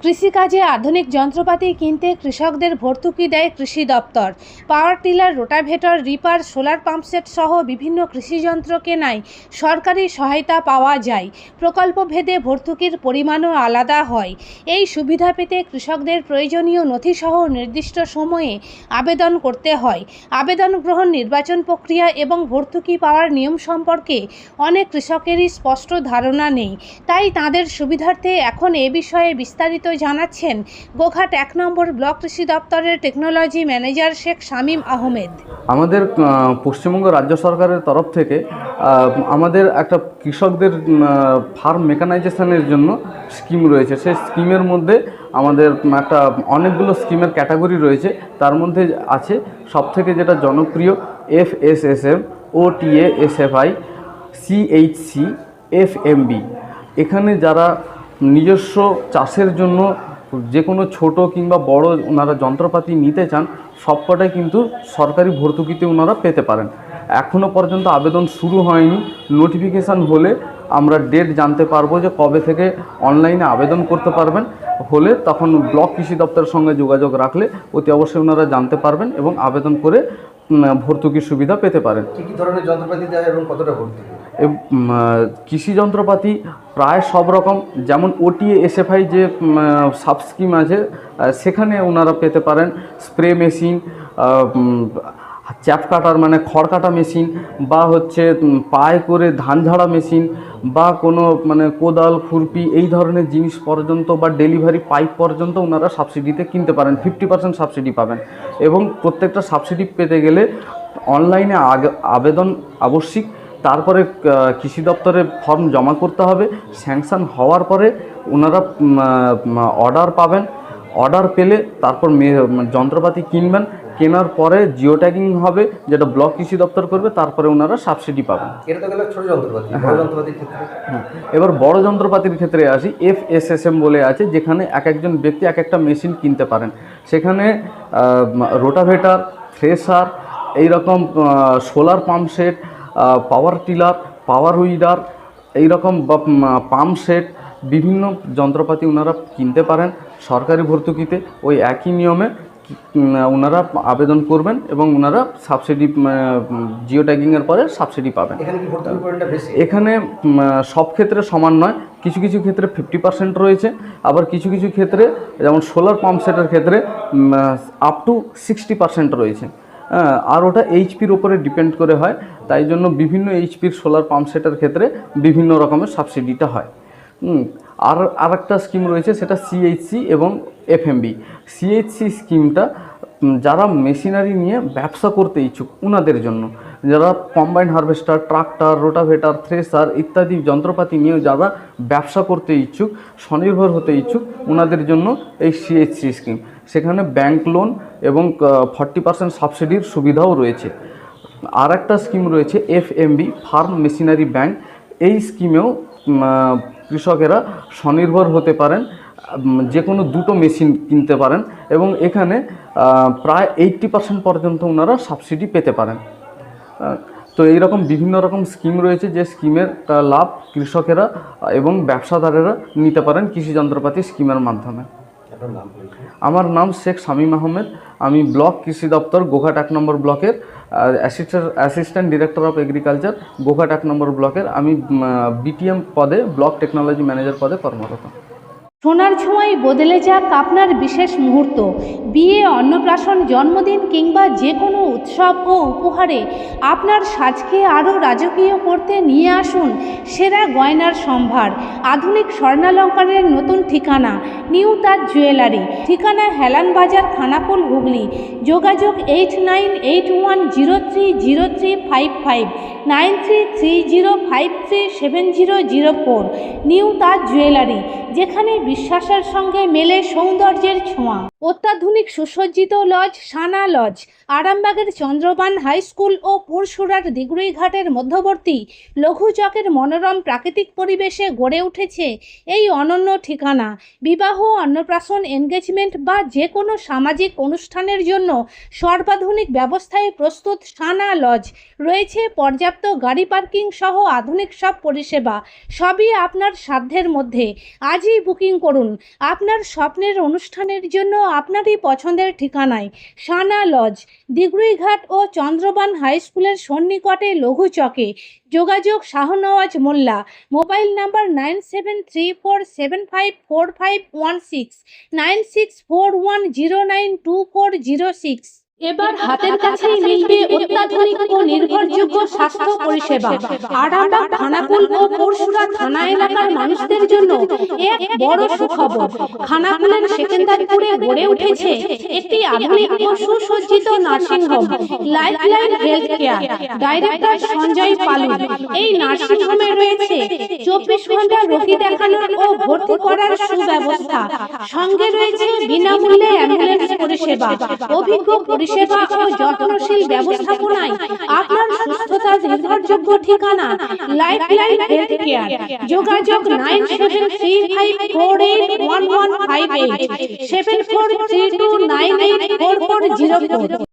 কৃষিকাজে আধুনিক যন্ত্রপাতি কিনতে কৃষকদের ভর্তুকি দেয় কৃষি দপ্তর। Power tiller, rotavator, reaper, solar pumpset সহ বিভিন্ন কৃষিযন্ত্র কেনায় সরকারি সহায়তা পাওয়া যায়। প্রকল্পভেদে ভর্তুকির পরিমাণও আলাদা হয়। এই সুবিধা পেতে কৃষকদের প্রয়োজনীয় নথিসহ নির্দিষ্ট সময়ে আবেদন করতে হয়। আবেদন গ্রহণ, নির্বাচন প্রক্রিয়া এবং ভর্তুকি পাওয়ার নিয়ম সম্পর্কে অনেক কৃষকেরই স্পষ্ট ধারণা নেই। তাই তাদের সুবিধার্থে এখন এ বিষয়ে বিস্তারিত জানাচ্ছেন গোঘাট 1 নম্বর ব্লক কৃষি দপ্তরের টেকনোলজি ম্যানেজার শেখ শামীম আহমেদ। আমাদের পশ্চিমবঙ্গ রাজ্য সরকারের তরফ থেকে আমাদের একটা কৃষকদের ফার্ম মেকানাইজেশনের জন্য স্কিম রয়েছে। সেই স্কিমের মধ্যে আমাদের একটা অনেকগুলো স্কিমের ক্যাটাগরি রয়েছে। তার মধ্যে আছে সবথেকে যেটা জনপ্রিয় FSSM, OTA, SFI, CHC, FMB। এখানে যারা নিজস্ব চাষের জন্য যে কোনো ছোটো কিংবা বড় ওনারা যন্ত্রপাতি নিতে চান, সবকটাই কিন্তু সরকারি ভর্তুকিতে ওনারা পেতে পারেন। এখনও পর্যন্ত আবেদন শুরু হয়নি। নোটিফিকেশান হলে আমরা ডেট জানতে পারবো যে কবে থেকে অনলাইনে আবেদন করতে পারবেন। হলে তখন ব্লক কৃষি দপ্তরের সঙ্গে যোগাযোগ রাখলে অতি অবশ্যই ওনারা জানতে পারবেন এবং আবেদন করে ভর্তুকির সুবিধা পেতে পারেন। কী ধরনের যন্ত্রপাতি দেয় এবং কতটা ভর্তুকি? কৃষি যন্ত্রপাতি প্রায় সব রকম, যেমন OTA, SFI যে সাব স্কিম আছে সেখানে ওনারা পেতে পারেন স্প্রে মেশিন, চ্যাপ কাটার মানে খড় কাটা মেশিন, বা হচ্ছে পায়ে করে ধান ঝাড়া মেশিন, বা কোনো মানে কোদাল, খুরপি এই ধরনের জিনিস পর্যন্ত, বা ডেলিভারি পাইপ পর্যন্ত ওনারা সাবসিডিতে কিনতে পারেন। 50% সাবসিডি পাবেন। এবং প্রত্যেকটা সাবসিডি পেতে গেলে অনলাইনে আবেদন আবশ্যিক। তারপরে কৃষি দপ্তরে ফর্ম জমা করতে হবে। স্যাংশন হওয়ার পরে ওনারা অর্ডার পাবেন। অর্ডার পেলে তারপর যন্ত্রপাতি কিনবেন। কেনার পরে জিও ট্যাগিং হবে, যেটা ব্লক কৃষি দপ্তর করবে। তারপরে ওনারা সাবসিডি পাবেন। এটা তো গেল ছোট যন্ত্রপাতি। বড় যন্ত্রপাতির ক্ষেত্রে এবার বড় যন্ত্রপাতির ক্ষেত্রে আসি। FSSM বলে আছে, যেখানে এক একজন ব্যক্তি এক একটা মেশিন কিনতে পারেন। সেখানে রোটাভেটার, থ্রেসার, এইরকম solar pump set, power tiller, পাওয়ার উইডার, এইরকম পাম্প সেট বিভিন্ন যন্ত্রপাতি ওনারা কিনতে পারেন সরকারি ভর্তুকিতে। ওই একই নিয়মে ওনারা আবেদন করবেন এবং ওনারা সাবসিডি জিও ট্যাগিংয়ের পরে সাবসিডি পাবেন। এখানে সব ক্ষেত্রে সমান নয়। কিছু কিছু ক্ষেত্রে 50% রয়েছে, আবার কিছু কিছু ক্ষেত্রে যেমন সোলার পাম্প সেটের ক্ষেত্রে আপ টু 60% রয়েছে। আর ওটা HPর ওপরে ডিপেন্ড করে হয়। তাই জন্য বিভিন্ন HPর সোলার পাম্প সেটের ক্ষেত্রে বিভিন্ন রকমের সাবসিডিটা হয়। আর একটা স্কিম রয়েছে, সেটা CHC এবং FMB। CHC স্কিমটা যারা মেশিনারি নিয়ে ব্যবসা করতে ইচ্ছুক ওনাদের জন্য, যারা কম্বাইন হারভেস্টার, ট্রাক্টর, রোটাভেটার, থ্রেসার ইত্যাদি যন্ত্রপাতি নিয়ে যারা ব্যবসা করতে ইচ্ছুক, স্বনির্ভর হতে ইচ্ছুক, ওনাদের জন্য এই CHC স্কিম। সেখানে ব্যাংক লোন এবং 40% সাবসিডির সুবিধাও রয়েছে। আর একটা স্কিম রয়েছে FMB, ফার্ম মেশিনারি ব্যাংক। এই স্কিমেও কৃষকেরা স্বনির্ভর হতে পারেন, যে কোনো দুটো মেশিন কিনতে পারেন এবং এখানে প্রায় 80% পর্যন্ত ওনারা সাবসিডি পেতে পারেন। তো এইরকম বিভিন্ন রকম স্কিম রয়েছে, যে স্কিমের লাভ কৃষকেরা এবং ব্যবসাদারেরা নিতে পারেন কৃষি যন্ত্রপাতি স্কিমের মাধ্যমে। আমার নাম শেখ শামীম আহমেদ। আমি ব্লক কৃষি দপ্তর গোঘাট 1 নম্বর ব্লকের assistant director of agriculture, Goghat 1 নম্বর ব্লকের। আমি BTM পদে, ব্লক টেকনোলজি ম্যানেজার পদে কর্মরত। সোনার ছোঁয়ায় বদলে যাক আপনার বিশেষ মুহূর্ত। বিয়ে, অন্নপ্রাশন, জন্মদিন কিংবা যে কোনো উৎসব ও উপহারে আপনার সাজকে আরও রাজকীয় করতে নিয়ে আসুন সেরা গয়নার সম্ভার। আধুনিক স্বর্ণালঙ্কারের নতুন ঠিকানা নিউ তাজ জুয়েলারি। ঠিকানা হেলান বাজার, খানাকুল, হুগলি। যোগাযোগ 8981030355, 9330537004। নিউ তাজ জুয়েলারি, যেখানে বিশ্বাসের সঙ্গে মেলে সৌন্দর্যের ছোঁয়া। অত্যাধুনিক সুসজ্জিত লজ সানা লজ, আরামবাগের চন্দ্রবান হাই স্কুল ও পুরসুরার দিগুড়িঘাটের মধ্যবর্তী লঘুচকের মনোরম প্রাকৃতিক পরিবেশে গড়ে উঠেছে এই অনন্য ঠিকানা। বিবাহ, অন্নপ্রাশন, এনগেজমেন্ট বা যে কোনো সামাজিক অনুষ্ঠানের জন্য সর্বাধুনিক ব্যবস্থায় প্রস্তুত সানা লজ। রয়েছে পর্যাপ্ত গাড়ি পার্কিং সহ আধুনিক সব পরিষেবা। সবই আপনার সাধ্যের মধ্যে। আজই বুকিং করুন আপনার স্বপ্নের অনুষ্ঠানের জন্য আপনারই পছন্দের ঠিকানায়। সানা লজ, দিগুড়িঘাট ও চন্দ্রবান হাই স্কুলের সন্নিকটে লঘুচকে। যোগাযোগ শাহনওয়াজ মোল্লা। Mobile number 9734754516, 9641092406। এবার হাতের কাছেই মিলবে অত্যাধুনিক ও নির্ভরযোগ্য স্বাস্থ্য পরিষেবা। আরামবাগ, খানাকুল ও পুরসুরা থানা এলাকার মানুষদের জন্য এক বড় সুখবর। খানাকুলের সেকেন্দারপুরে গড়ে উঠেছে একটি আধুনিক ও সুসজ্জিত nursing home, lifeline health care. Director Sanjay Palu. এই নার্সিং হোমে রয়েছে 24 ঘন্টা রোগী দেখানোর ও ভর্তি করার সুব্যবস্থা। সঙ্গে রয়েছে বিনামূল্যে অ্যাম্বুলেন্স পরিষেবা। অভিজ্ঞ পরিষেবা ও যত্নশীল ব্যবস্থাপনায় আপনার সুস্থতার নির্ভরযোগ্য ঠিকানা লাইফলাইন হেলথ কেয়ার। যোগাযোগ 9735481158, 7432984404।